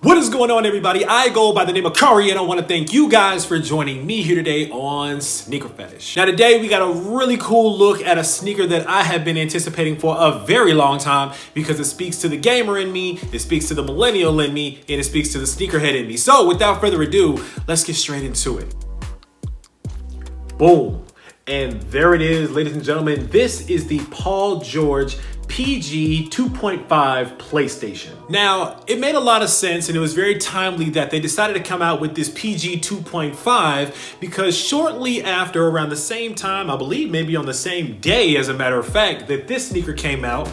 What is going on, everybody? I go by the name of Kari, and I want to thank you guys for joining me here today on SneakerPhetish. Now today we got a really cool look at a sneaker that I have been anticipating for a very long time because it speaks to the gamer in me, it speaks to the millennial in me, and it speaks to the sneakerhead in me. So without further ado, let's get straight into it. Boom. And there it is, ladies and gentlemen. This is the Paul George PG 2.5 PlayStation. Now, it made a lot of sense and it was very timely that they decided to come out with this PG 2.5 because shortly after, around the same time, I believe maybe on the same day, as a matter of fact, that this sneaker came out,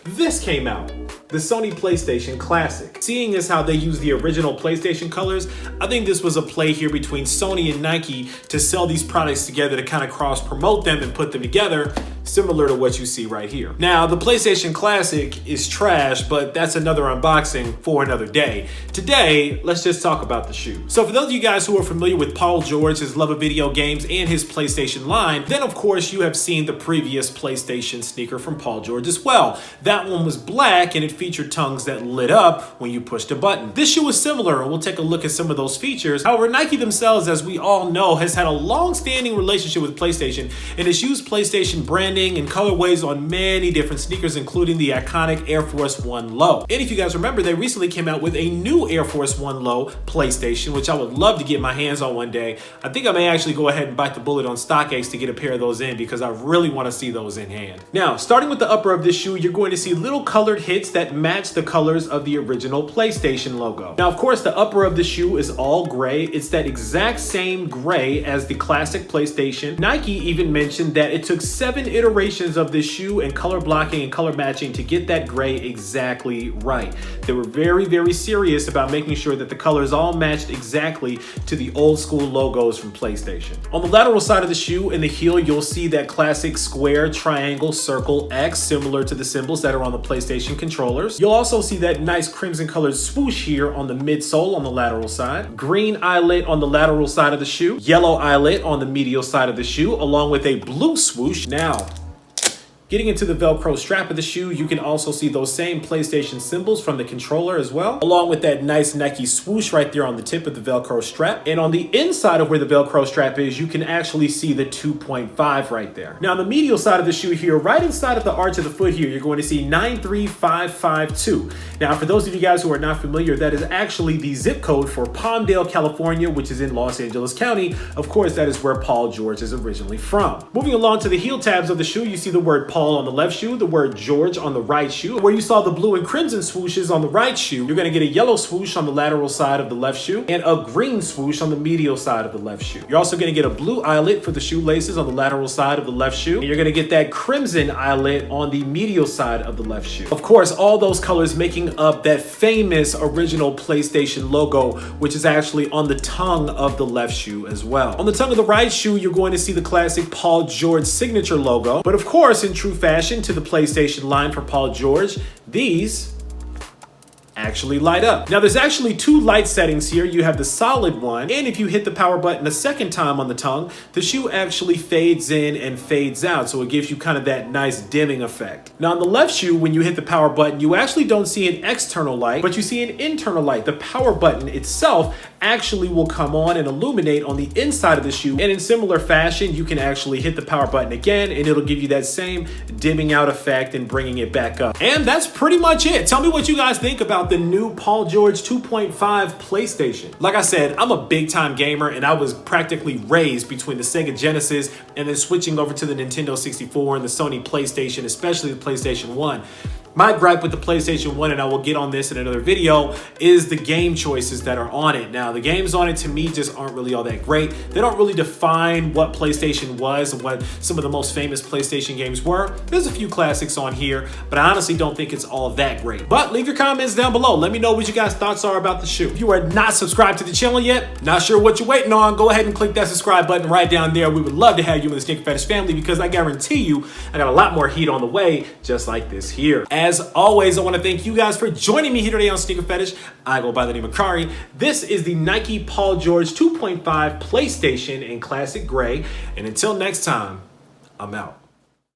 this came out. The Sony PlayStation Classic. Seeing as how they use the original PlayStation colors, I think this was a play here between Sony and Nike to sell these products together to kind of cross promote them and put them together, similar to what you see right here. Now, the PlayStation Classic is trash, but that's another unboxing for another day. Today, let's just talk about the shoe. So for those of you guys who are familiar with Paul George, his love of video games, and his PlayStation line, then of course you have seen the previous PlayStation sneaker from Paul George as well. That one was black and it featured tongues that lit up when you pushed a button. This shoe is similar, and we'll take a look at some of those features. However, Nike themselves, as we all know, has had a long-standing relationship with PlayStation and has used PlayStation branding and colorways on many different sneakers, including the iconic Air Force One Low. And if you guys remember, they recently came out with a new Air Force One Low PlayStation, which I would love to get my hands on one day. I think I may actually go ahead and bite the bullet on StockX to get a pair of those in because I really want to see those in hand. Now, starting with the upper of this shoe, you're going to see little colored hits that match the colors of the original PlayStation logo. Now, of course, the upper of the shoe is all gray. It's that exact same gray as the classic PlayStation. Nike even mentioned that it took 7 iterations of this shoe and color blocking and color matching to get that gray exactly right. They were very, very serious about making sure that the colors all matched exactly to the old school logos from PlayStation. On the lateral side of the shoe, in the heel, you'll see that classic square, triangle, circle, X, similar to the symbols that are on the PlayStation controllers. You'll also see that nice crimson colored swoosh here on the midsole on the lateral side. Green eyelet on the lateral side of the shoe. Yellow eyelet on the medial side of the shoe, along with a blue swoosh. Now, getting into the Velcro strap of the shoe, you can also see those same PlayStation symbols from the controller as well, along with that nice Nike swoosh right there on the tip of the Velcro strap. And on the inside of where the Velcro strap is, you can actually see the 2.5 right there. Now, on the medial side of the shoe here, right inside of the arch of the foot here, you're going to see 93552. Now, for those of you guys who are not familiar, that is actually the zip code for Palmdale, California, which is in Los Angeles County. Of course, that is where Paul George is originally from. Moving along to the heel tabs of the shoe, you see the word Paul on the left shoe, the word George on the right shoe. Where you saw the blue and crimson swooshes on the right shoe, you're going to get a yellow swoosh on the lateral side of the left shoe and a green swoosh on the medial side of the left shoe. You're also going to get a blue eyelet for the shoelaces on the lateral side of the left shoe, and you're going to get that crimson eyelet on the medial side of the left shoe. Of course, all those colors making up that famous original PlayStation logo, which is actually on the tongue of the left shoe as well. On the tongue of the right shoe, you're going to see the classic Paul George signature logo, but of course, in true fashion to the PlayStation line for Paul George, these actually light up. Now, there's actually 2 light settings here. You have the solid one, and if you hit the power button a second time on the tongue, the shoe actually fades in and fades out, so it gives you kind of that nice dimming effect. Now, on the left shoe, when you hit the power button, you actually don't see an external light, but you see an internal light. The power button itself actually will come on and illuminate on the inside of the shoe, and in similar fashion, you can actually hit the power button again, and it'll give you that same dimming out effect and bringing it back up. And that's pretty much it. Tell me what you guys think about the new Paul George 2.5 PlayStation. Like I said, I'm a big time gamer and I was practically raised between the Sega Genesis and then switching over to the Nintendo 64 and the Sony PlayStation, especially the PlayStation 1. My gripe with the PlayStation 1, and I will get on this in another video, is the game choices that are on it. Now, the games on it to me just aren't really all that great. They don't really define what PlayStation was and what some of the most famous PlayStation games were. There's a few classics on here, but I honestly don't think it's all that great. But leave your comments down below. Let me know what you guys' thoughts are about the shoe. If you are not subscribed to the channel yet, not sure what you're waiting on, go ahead and click that subscribe button right down there. We would love to have you in the SneakerPhetish family because I guarantee you I got a lot more heat on the way just like this here. As always, I want to thank you guys for joining me here today on SneakerPhetish. I go by the name of Kari. This is the Nike Paul George 2.5 PlayStation in classic gray. And until next time, I'm out.